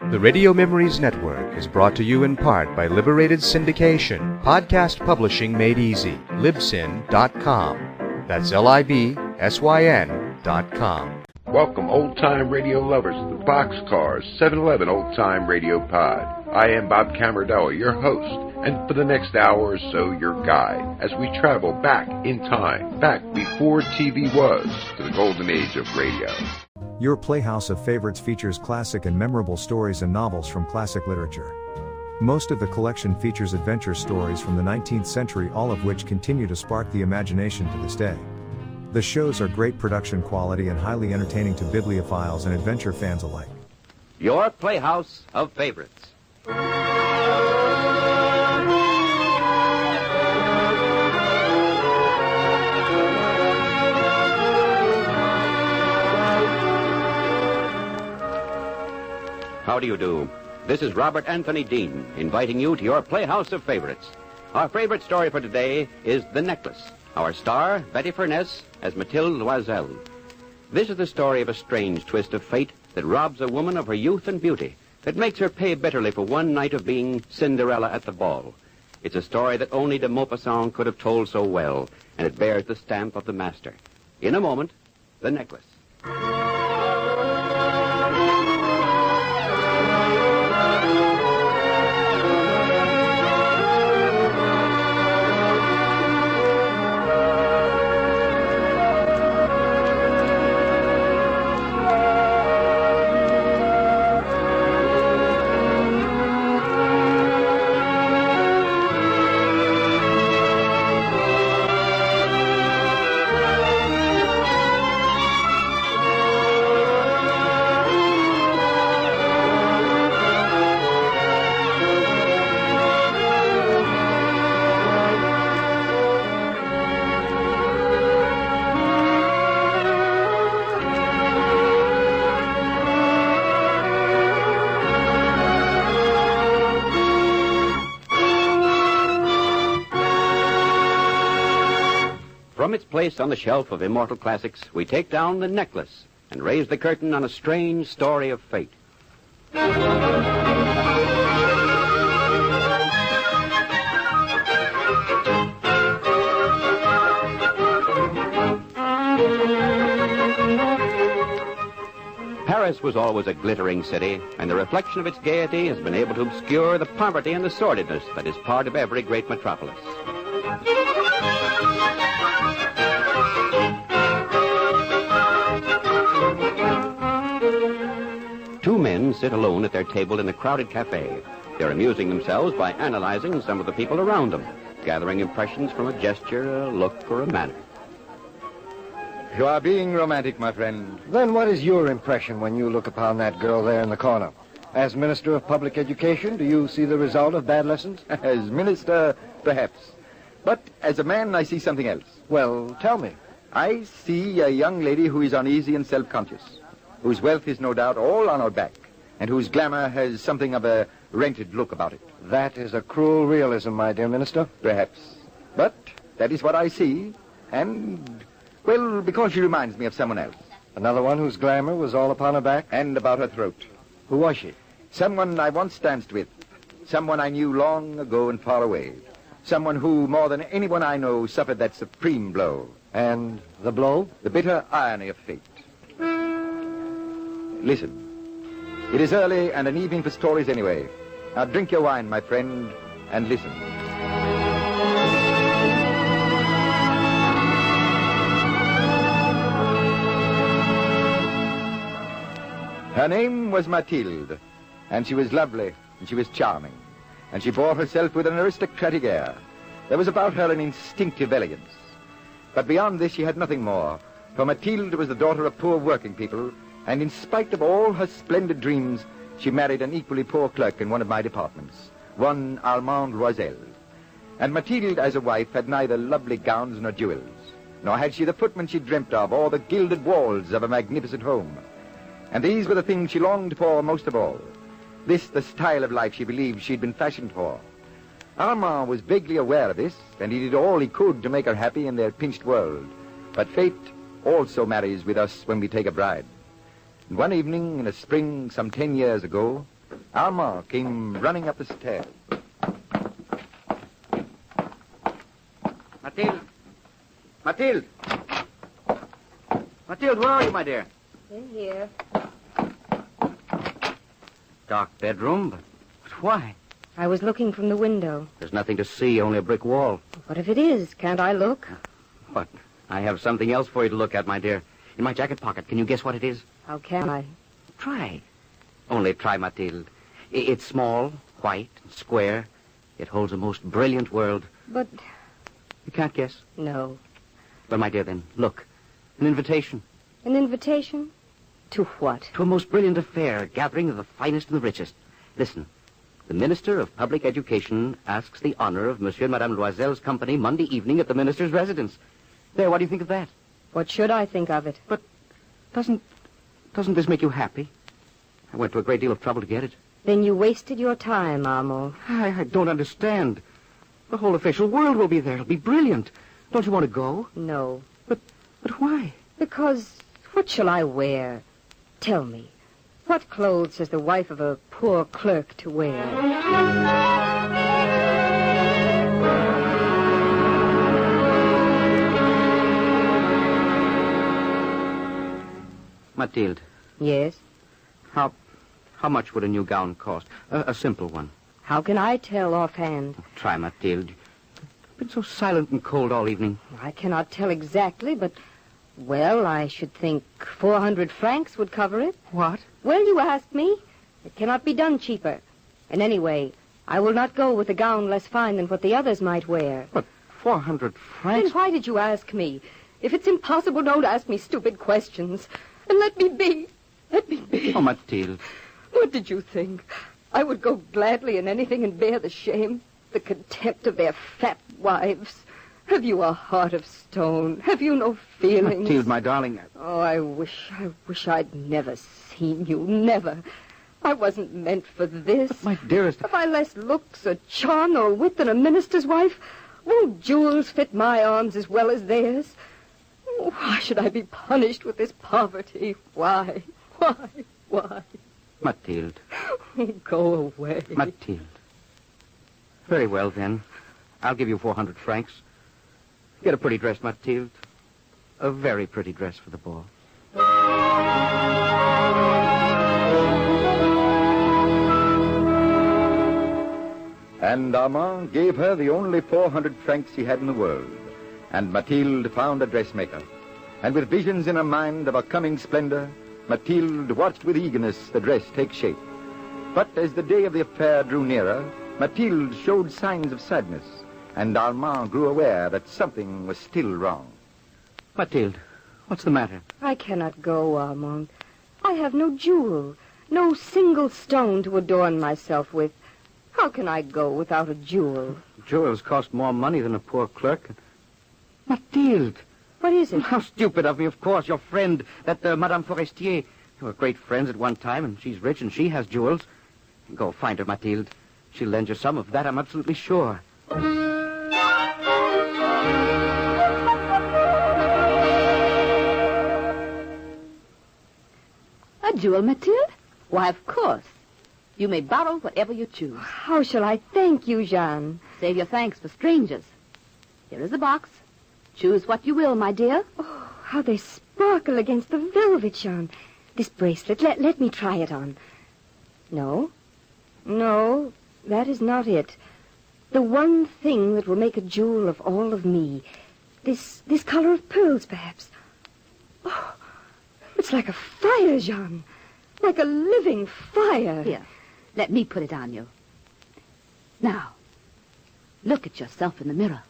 The Radio Memories Network is brought to you in part by Liberated Syndication, podcast publishing made easy, libsyn.com. That's LIBSYN.com. Welcome, old-time radio lovers, to the Boxcars 711 Old-Time Radio Pod. I am Bob Camardello, your host, and for the next hour or so, your guide, as we travel back in time, back before TV was, to the golden age of radio. Your Playhouse of Favorites features classic and memorable stories and novels from classic literature. Most of the collection features adventure stories from the 19th century, all of which continue to spark the imagination to this day. The shows are great production quality and highly entertaining to bibliophiles and adventure fans alike. Your Playhouse of Favorites. How do you do? This is Robert Anthony Dean, inviting you to your Playhouse of Favorites. Our favorite story for today is The Necklace. Our star, Betty Furness, as Mathilde Loisel. This is the story of a strange twist of fate that robs a woman of her youth and beauty, that makes her pay bitterly for one night of being Cinderella at the ball. It's a story that only de Maupassant could have told so well, and it bears the stamp of the master. In a moment, The Necklace. From its place on the shelf of immortal classics, we take down The Necklace and raise the curtain on a strange story of fate. Paris was always a glittering city, and the reflection of its gaiety has been able to obscure the poverty and the sordidness that is part of every great metropolis. Two men sit alone at their table in a crowded cafe. They're amusing themselves by analyzing some of the people around them, gathering impressions from a gesture, a look, or a manner. You are being romantic, my friend. Then what is your impression when you look upon that girl there in the corner? As Minister of Public Education, do you see the result of bad lessons? As minister, perhaps. But as a man, I see something else. Well, tell me. I see a young lady who is uneasy and self-conscious, whose wealth is no doubt all on her back, and whose glamour has something of a rented look about it. That is a cruel realism, my dear Minister. Perhaps. But that is what I see, and, well, because she reminds me of someone else. Another one whose glamour was all upon her back? And about her throat. Who was she? Someone I once danced with. Someone I knew long ago and far away. Someone who, more than anyone I know, suffered that supreme blow. And the blow? The bitter irony of fate. Listen. It is early and an evening for stories anyway. Now drink your wine, my friend, and listen. Her name was Mathilde, and she was lovely, and she was charming, and she bore herself with an aristocratic air. There was about her an instinctive elegance. But beyond this she had nothing more, for Mathilde was the daughter of poor working people, and in spite of all her splendid dreams, she married an equally poor clerk in one of my departments, one Armand Loisel. And Mathilde, as a wife, had neither lovely gowns nor jewels, nor had she the footman she dreamt of, or the gilded walls of a magnificent home. And these were the things she longed for most of all. This, the style of life she believed she'd been fashioned for. Armand was vaguely aware of this, and he did all he could to make her happy in their pinched world. But fate also marries with us when we take a bride. And one evening in a spring some 10 years ago, Armand came running up the stairs. Mathilde! Mathilde! Mathilde, where are you, my dear? In here. Dark bedroom, but why? I was looking from the window. There's nothing to see, only a brick wall. What if it is? Can't I look? What? I have something else for you to look at, my dear. In my jacket pocket. Can you guess what it is? How can I? Try. Only try, Mathilde. It's small, white, and square. It holds a most brilliant world. But... You can't guess? No. Well, my dear, then, look. An invitation. An invitation? To what? To a most brilliant affair, gathering of the finest and the richest. Listen. The Minister of Public Education asks the honor of Monsieur and Madame Loisel's company Monday evening at the Minister's residence. There, what do you think of that? What should I think of it? But doesn't this make you happy? I went to a great deal of trouble to get it. Then you wasted your time, Armand. I don't understand. The whole official world will be there. It'll be brilliant. Don't you want to go? No. But why? Because what shall I wear? Tell me. What clothes has the wife of a poor clerk to wear? Mathilde. Yes? How much would a new gown cost? A simple one. How can I tell offhand? Try, Mathilde. You've been so silent and cold all evening. I cannot tell exactly, but... Well, I should think 400 francs would cover it. What? Well, you asked me. It cannot be done cheaper. And anyway, I will not go with a gown less fine than what the others might wear. But 400 francs? Then why did you ask me? If it's impossible, don't ask me stupid questions. And let me be. Let me be. Oh, Mathilde. What did you think? I would go gladly in anything and bear the shame, the contempt of their fat wives. Have you a heart of stone? Have you no feelings? Mathilde, my darling. Oh, I wish I'd never seen you. Never. I wasn't meant for this. But my dearest... Have I less looks or charm or wit than a minister's wife? Won't jewels fit my arms as well as theirs? Why should I be punished with this poverty? Why? Mathilde. Go away. Mathilde. Very well, then. I'll give you 400 francs. Get a pretty dress, Mathilde. A very pretty dress for the ball. And Armand gave her the only 400 francs he had in the world. And Mathilde found a dressmaker. And with visions in her mind of a coming splendor, Mathilde watched with eagerness the dress take shape. But as the day of the affair drew nearer, Mathilde showed signs of sadness, and Armand grew aware that something was still wrong. Mathilde, what's the matter? I cannot go, Armand. I have no jewel, no single stone to adorn myself with. How can I go without a jewel? Jewels cost more money than a poor clerk. Mathilde! What is it? How stupid of me, of course. Your friend, that Madame Forestier. You were great friends at one time, and she's rich and she has jewels. Go find her, Mathilde. She'll lend you some of that, I'm absolutely sure. A jewel, Mathilde? Why, of course. You may borrow whatever you choose. How shall I thank you, Jeanne? Save your thanks for strangers. Here is the box. Choose what you will, my dear. Oh, how they sparkle against the velvet, Jeanne. This bracelet, let me try it on. No, that is not it. The one thing that will make a jewel of all of me. This color of pearls, perhaps. Oh, it's like a fire, Jeanne. Like a living fire. Here, let me put it on you. Now, look at yourself in the mirror.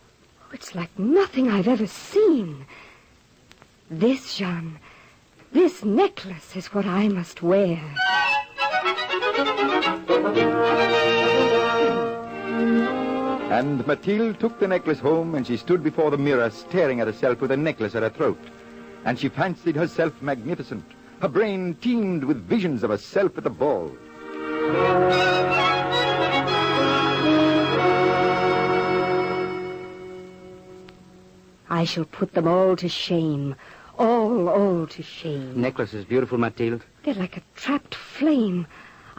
Oh, it's like nothing I've ever seen. This, Jeanne, this necklace is what I must wear. And Mathilde took the necklace home, and she stood before the mirror staring at herself with a necklace at her throat. And she fancied herself magnificent. Her brain teemed with visions of herself at the ball. I shall put them all to shame. All to shame. Necklace is beautiful, Mathilde. They're like a trapped flame.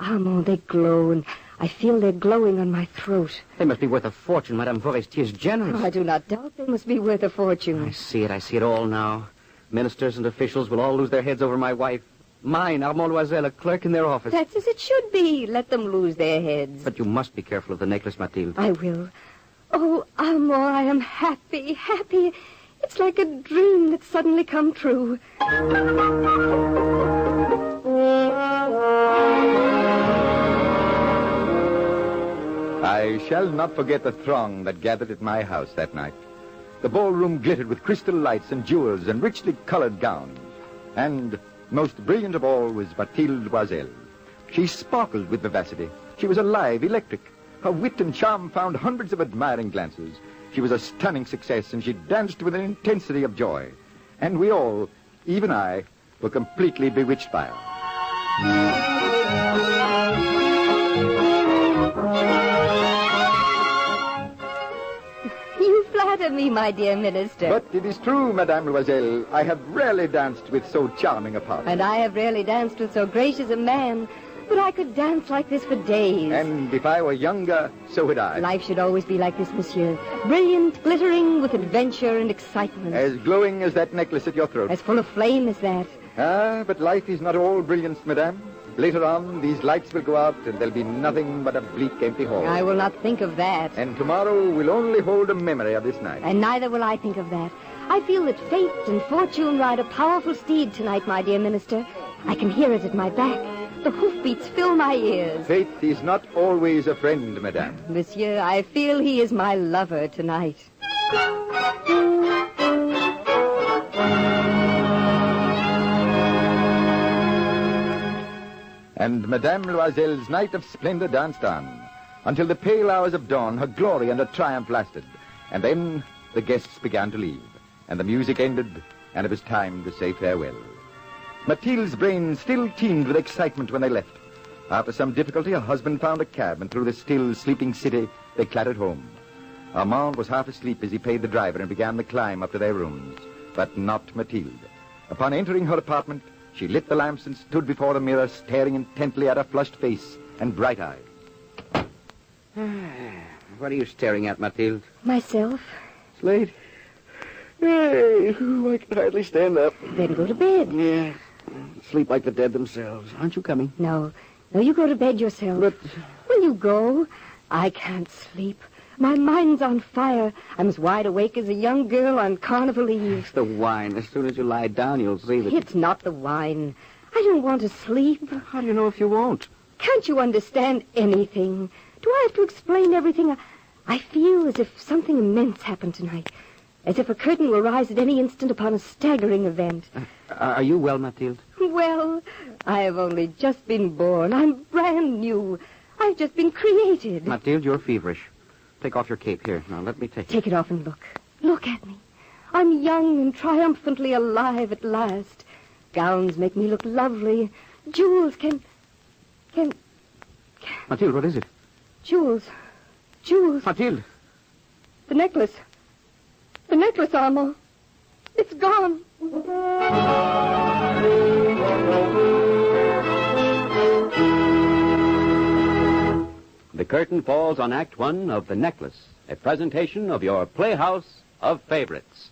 Armand, they glow, and I feel they're glowing on my throat. They must be worth a fortune. Madame Forestier is generous. Oh, I do not doubt they must be worth a fortune. I see it all now. Ministers and officials will all lose their heads over my wife. Mine, Armand Loisel, a clerk in their office. That's as it should be. Let them lose their heads. But you must be careful of the necklace, Mathilde. I will. Oh, Armand, I am happy, happy. It's like a dream that's suddenly come true. I shall not forget the throng that gathered at my house that night. The ballroom glittered with crystal lights and jewels and richly colored gowns. And most brilliant of all was Mathilde Loisel. She sparkled with vivacity. She was alive, electric. Her wit and charm found hundreds of admiring glances. She was a stunning success, and she danced with an intensity of joy. And we all, even I, were completely bewitched by her. You flatter me, my dear minister. But it is true, Madame Loisel, I have rarely danced with so charming a partner. And I have rarely danced with so gracious a man. But I could dance like this for days. And if I were younger, so would I. Life should always be like this, monsieur. Brilliant, glittering with adventure and excitement. As glowing as that necklace at your throat. As full of flame as that. Ah, but life is not all brilliance, madame. Later on, these lights will go out, and there'll be nothing but a bleak, empty hall. I will not think of that. And tomorrow will only hold a memory of this night. And neither will I think of that. I feel that fate and fortune ride a powerful steed tonight, my dear minister. I can hear it at my back. The hoofbeats fill my ears. Fate is not always a friend, madame. Monsieur, I feel he is my lover tonight. And Madame Loisel's night of splendor danced on. Until the pale hours of dawn, her glory and her triumph lasted. And then the guests began to leave. And the music ended, and it was time to say farewell. Mathilde's brain still teemed with excitement when they left. After some difficulty, her husband found a cab, and through the still sleeping city, they clattered home. Armand was half asleep as he paid the driver and began the climb up to their rooms. But not Mathilde. Upon entering her apartment, she lit the lamps and stood before the mirror, staring intently at her flushed face and bright eyes. What are you staring at, Mathilde? Myself. It's late. Hey, I can hardly stand up. Then go to bed. Yeah, sleep like the dead themselves. Aren't you coming? No, you go to bed yourself. But... Will you go? I can't sleep. My mind's on fire. I'm as wide awake as a young girl on Carnival Eve. It's the wine. As soon as you lie down, you'll see that... It's not the wine. I don't want to sleep. How do you know if you won't? Can't you understand anything? Do I have to explain everything? I feel as if something immense happened tonight. As if a curtain will rise at any instant upon a staggering event. Are you well, Mathilde? Well, I have only just been born. I'm brand new. I've just been created. Mathilde, you're feverish. Take off your cape. Here, now let me take it. Take it off and look. Look at me. I'm young and triumphantly alive at last. Gowns make me look lovely. Jewels can... Mathilde, what is it? Jewels. Mathilde. The necklace. The necklace, Armand. It's gone. The curtain falls on Act One of The Necklace, a presentation of your Playhouse of Favorites.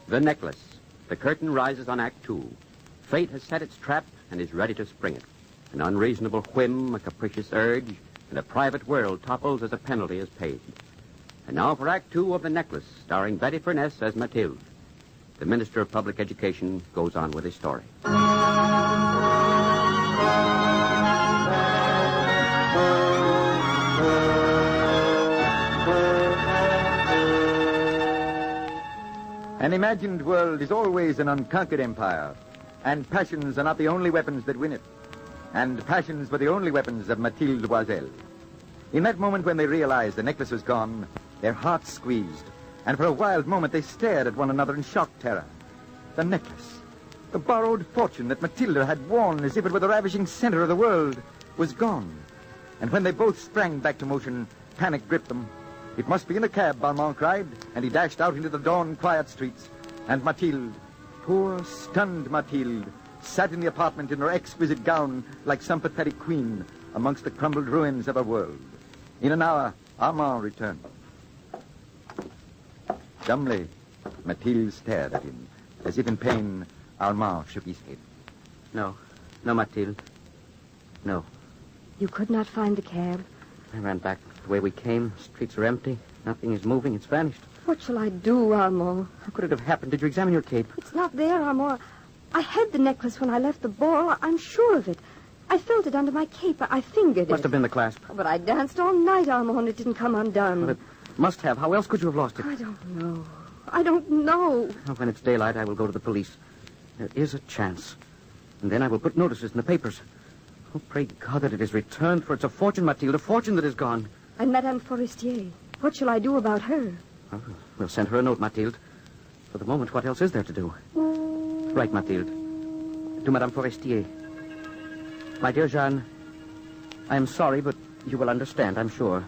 The Necklace. The curtain rises on Act Two. Fate has set its trap and is ready to spring it. An unreasonable whim, a capricious urge, and a private world topples as a penalty is paid. And now for Act Two of The Necklace, starring Betty Furness as Mathilde. The Minister of Public Education goes on with his story. An imagined world is always an unconquered empire, and passions are not the only weapons that win it. And passions were the only weapons of Mathilde Loisel. In that moment when they realized the necklace was gone, their hearts squeezed, and for a wild moment they stared at one another in shocked terror. The necklace, the borrowed fortune that Matilda had worn as if it were the ravishing center of the world, was gone. And when they both sprang back to motion, panic gripped them. It must be in a cab, Balmont cried, and he dashed out into the dawn-quiet streets. And Mathilde, poor, stunned Mathilde, sat in the apartment in her exquisite gown like some pathetic queen amongst the crumbled ruins of her world. In an hour, Armand returned. Dumbly, Mathilde stared at him. As if in pain, Armand shook his head. No, Mathilde. No. You could not find the cab? I ran back the way we came. Streets are empty. Nothing is moving. It's vanished. What shall I do, Armand? How could it have happened? Did you examine your cape? It's not there, Armand. I had the necklace when I left the ball. I'm sure of it. I felt it under my cape. I fingered it. Must have been the clasp. But I danced all night, Armand. It didn't come undone. Well, it must have. How else could you have lost it? I don't know. I don't know. Well, when it's daylight, I will go to the police. There is a chance. And then I will put notices in the papers. Oh, pray God that it is returned, for it's a fortune, Mathilde, a fortune that is gone. And Madame Forestier, what shall I do about her? Oh, we'll send her a note, Mathilde. For the moment, what else is there to do? Right, Mathilde. To Madame Forestier. My dear Jeanne, I am sorry, but you will understand, I'm sure.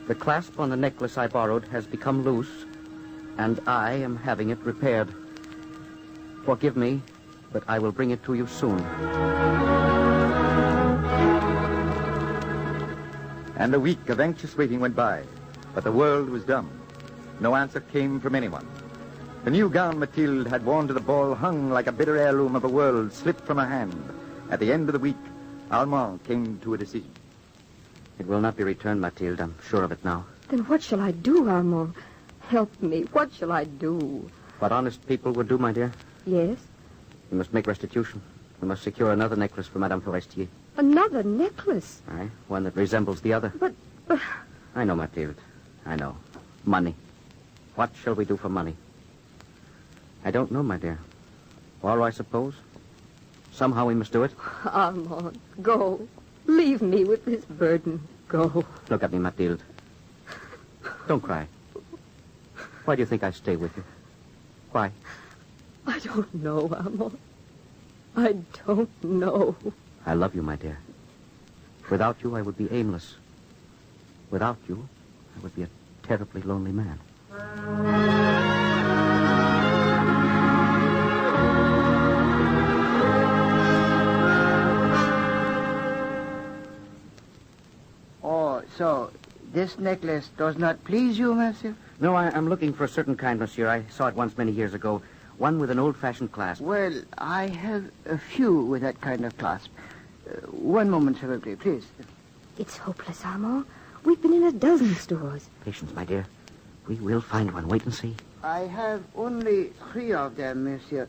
The clasp on the necklace I borrowed has become loose, and I am having it repaired. Forgive me, but I will bring it to you soon. And a week of anxious waiting went by, but the world was dumb. No answer came from anyone. The new gown Mathilde had worn to the ball hung like a bitter heirloom of a world slipped from her hand. At the end of the week, Armand came to a decision. It will not be returned, Mathilde. I'm sure of it now. Then what shall I do, Armand? Help me. What shall I do? What honest people would do, my dear? Yes? We must make restitution. We must secure another necklace for Madame Forestier. Another necklace? Aye, one that resembles the other. But... I know, Mathilde. I know. Money. What shall we do for money? I don't know, my dear. Or I suppose. Somehow we must do it. Armand, go. Leave me with this burden. Go. Look at me, Mathilde. Don't cry. Why do you think I stay with you? Why? I don't know, Armand. I don't know. I love you, my dear. Without you, I would be aimless. Without you, I would be a terribly lonely man. Oh, so this necklace does not please you, monsieur? No, I'm looking for a certain kind, monsieur. I saw it once many years ago. One with an old-fashioned clasp. Well, I have a few with that kind of clasp. One moment, secretary, please. It's hopeless, Armand. We've been in a dozen stores. Patience, my dear. We will find one. Wait and see. I have only 3 of them, monsieur.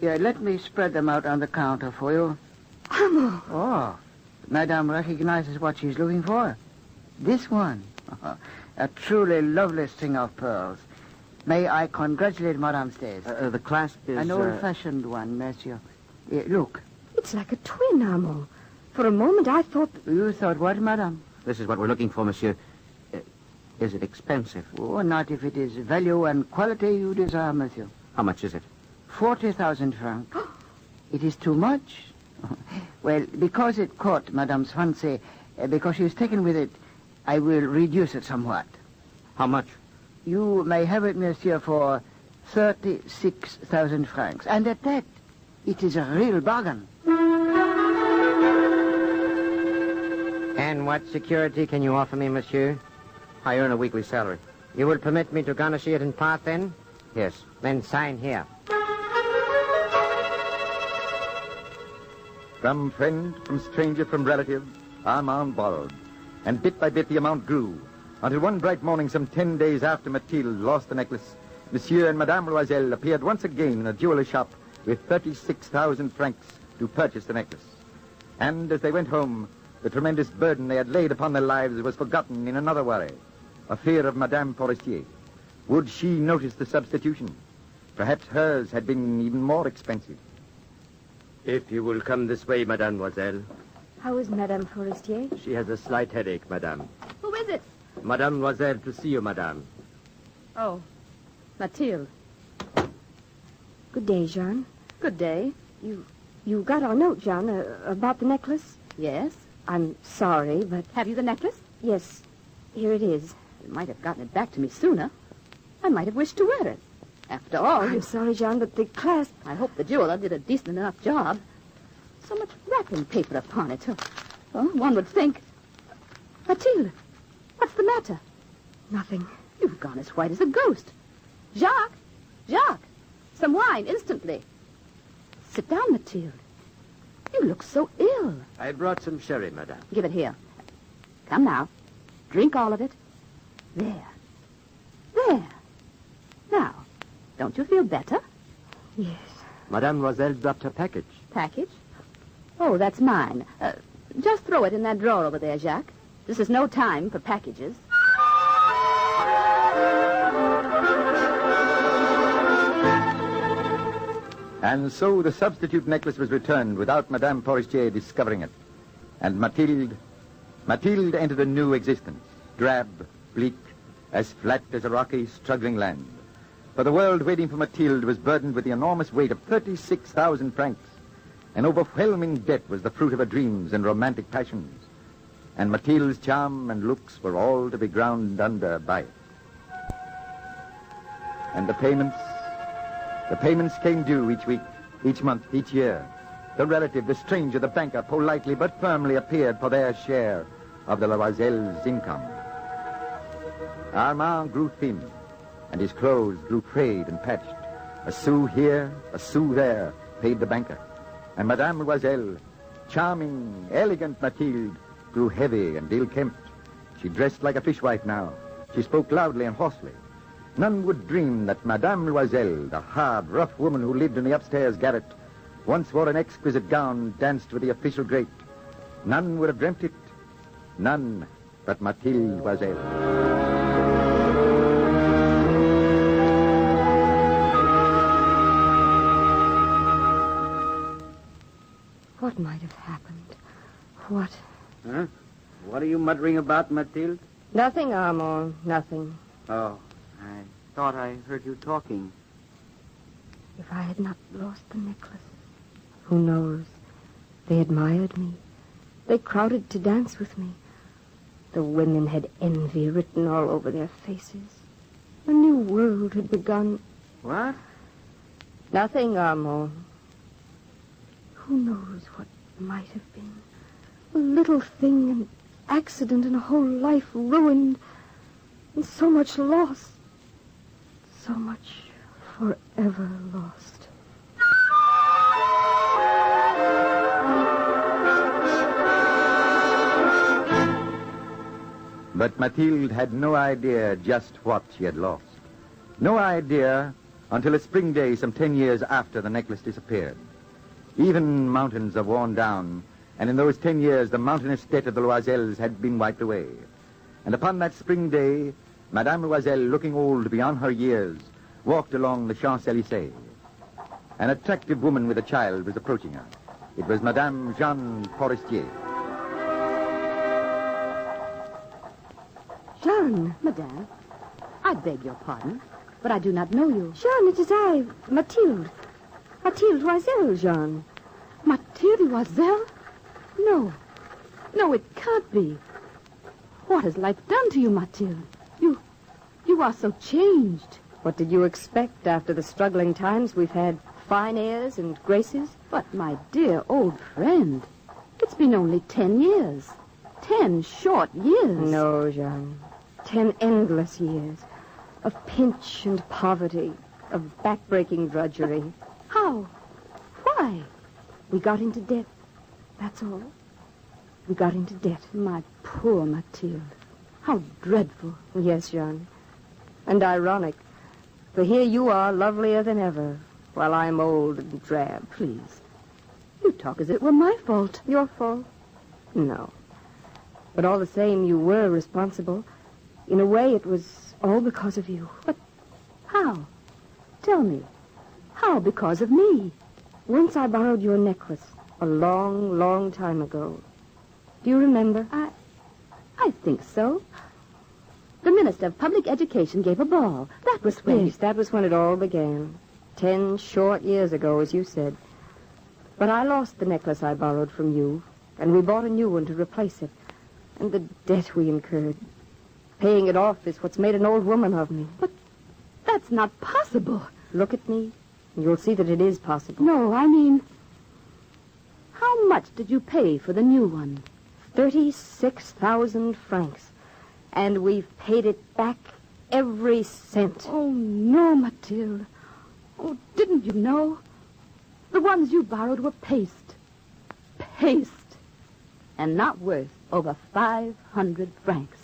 Yeah, let me spread them out on the counter for you. Armand! Oh, Madame recognizes what she's looking for. This one. A truly lovely string of pearls. May I congratulate Madame Stays? The clasp is... An old-fashioned one, monsieur. Look. It's like a twin, Armand. For a moment, I thought... You thought what, madame? This is what we're looking for, monsieur. Is it expensive? Oh, not if it is value and quality you desire, monsieur. How much is it? 40,000 francs. It is too much. Well, because it caught Madame's fancy, because she was taken with it, I will reduce it somewhat. How much? You may have it, monsieur, for 36,000 francs. And at that, it is a real bargain. And what security can you offer me, monsieur? I earn a weekly salary. You will permit me to garnish it in part, then? Yes. Then sign here. From friend, from stranger, from relative, Armand borrowed. And bit by bit the amount grew, until one bright morning some 10 days after Mathilde lost the necklace, Monsieur and Madame Loisel appeared once again in a jeweler's shop with 36,000 francs to purchase the necklace. And as they went home, the tremendous burden they had laid upon their lives was forgotten in another worry, a fear of Madame Forestier. Would she notice the substitution? Perhaps hers had been even more expensive. If you will come this way, Mademoiselle. How is Madame Forestier? She has a slight headache, Madame. Who is it? Mademoiselle to see you, Madame. Oh, Mathilde. Good day, Jean. Good day. You got our note, Jean, about the necklace? Yes? I'm sorry, but... Have you the necklace? Yes. Here it is. You might have gotten it back to me sooner. I might have wished to wear it. After all, I'm sorry, Jean, but the clasp... I hope the jeweler did a decent enough job. So much wrapping paper upon it. Well, one would think... Mathilde, what's the matter? Nothing. You've gone as white as a ghost. Jacques! Jacques! Some wine, instantly. Sit down, Mathilde. You look so ill. I brought some sherry, madame. Give it here. Come now. Drink all of it. There. There. Now, don't you feel better? Yes. Mademoiselle dropped her package. Package? Oh, that's mine. Just throw it in that drawer over there, Jacques. This is no time for packages. And so the substitute necklace was returned without Madame Forestier discovering it. And Mathilde entered a new existence, drab, bleak, as flat as a rocky, struggling land. For the world waiting for Mathilde was burdened with the enormous weight of 36,000 francs. An overwhelming debt was the fruit of her dreams and romantic passions. And Mathilde's charm and looks were all to be ground under by it. And the payments came due each week, each month, each year. The relative, the stranger, the banker politely but firmly appeared for their share of the Loisel's income. Armand grew thin, and his clothes grew frayed and patched. A sou here, a sou there, paid the banker. And Madame Loisel, charming, elegant Mathilde, grew heavy and ill-kempt. She dressed like a fishwife now. She spoke loudly and hoarsely. None would dream that Madame Loisel, the hard, rough woman who lived in the upstairs garret, once wore an exquisite gown and danced with the official great. None would have dreamt it. None but Mathilde Loisel. What might have happened? What? Huh? What are you muttering about, Mathilde? Nothing, Armand. Nothing. Oh, I thought I heard you talking. If I had not lost the necklace, who knows? They admired me. They crowded to dance with me. The women had envy written all over their faces. A new world had begun. What? Nothing, Armand. Who knows what might have been? A little thing, an accident, and a whole life ruined. And so much lost. So much forever lost. But Mathilde had no idea just what she had lost. No idea until a spring day some 10 years after the necklace disappeared. Even mountains are worn down, and in those 10 years the mountainous debt of the Loisels had been wiped away. And upon that spring day, Madame Loisel, looking old beyond her years, walked along the Champs-Élysées. An attractive woman with a child was approaching her. It was Madame Jeanne Forestier. Jeanne, Madame, I beg your pardon, but I do not know you. Jeanne, it is I, Mathilde. Mathilde Loisel, Jeanne. Mathilde Loisel? No. No, it can't be. What has life done to you, Mathilde? You are so changed. What did you expect after the struggling times we've had? Fine airs and graces? But, my dear old friend, it's been only 10 years. 10 short years. No, Jeanne. 10 endless years. Of pinch and poverty. Of backbreaking drudgery. How? Why? We got into debt. That's all. We got into debt. My poor Mathilde. How dreadful. Yes, Jeanne. And ironic. For here you are, lovelier than ever, while I'm old and drab. Please. You talk as if it were my fault. Your fault? No. But all the same, you were responsible. In a way, it was all because of you. But how? Tell me. How because of me? Once I borrowed your necklace, a long, long time ago. Do you remember? I think so. The Minister of Public Education gave a ball. that was when... Yes, that was when it all began. 10 short years ago, as you said. But I lost the necklace I borrowed from you, and we bought a new one to replace it. And the debt we incurred. Paying it off is what's made an old woman of me. But that's not possible. Look at me, and you'll see that it is possible. No, I mean... How much did you pay for the new one? 36,000 francs. And we've paid it back every cent. Oh, no, Mathilde. Oh, didn't you know? The ones you borrowed were paste. Paste. And not worth over 500 francs.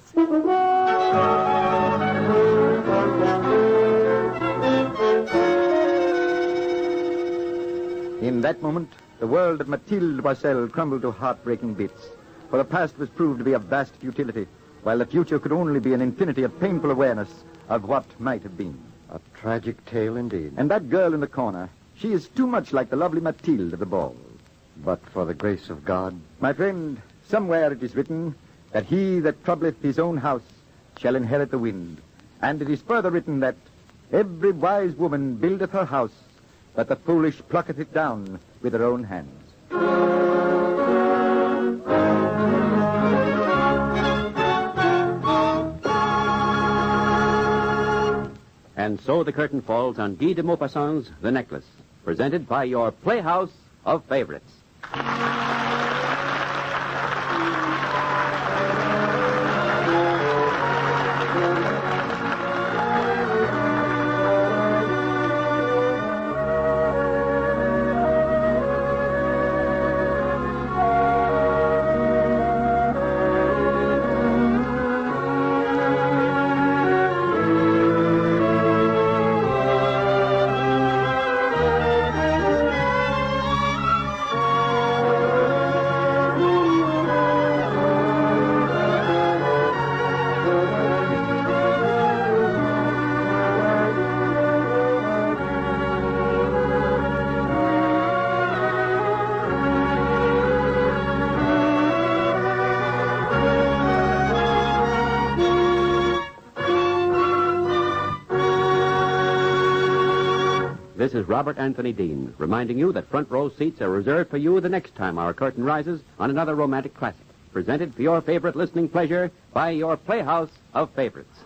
In that moment, the world of Mathilde Boissel crumbled to heartbreaking bits. For the past was proved to be of vast futility, while the future could only be an infinity of painful awareness of what might have been. A tragic tale indeed. And that girl in the corner, she is too much like the lovely Mathilde of the ball. But for the grace of God... My friend, somewhere it is written that he that troubleth his own house shall inherit the wind. And it is further written that every wise woman buildeth her house, but the foolish plucketh it down with her own hands. And so the curtain falls on Guy de Maupassant's The Necklace, presented by your Playhouse of Favorites. This is Robert Anthony Dean, reminding you that front row seats are reserved for you the next time our curtain rises on another romantic classic, presented for your favorite listening pleasure by your Playhouse of Favorites.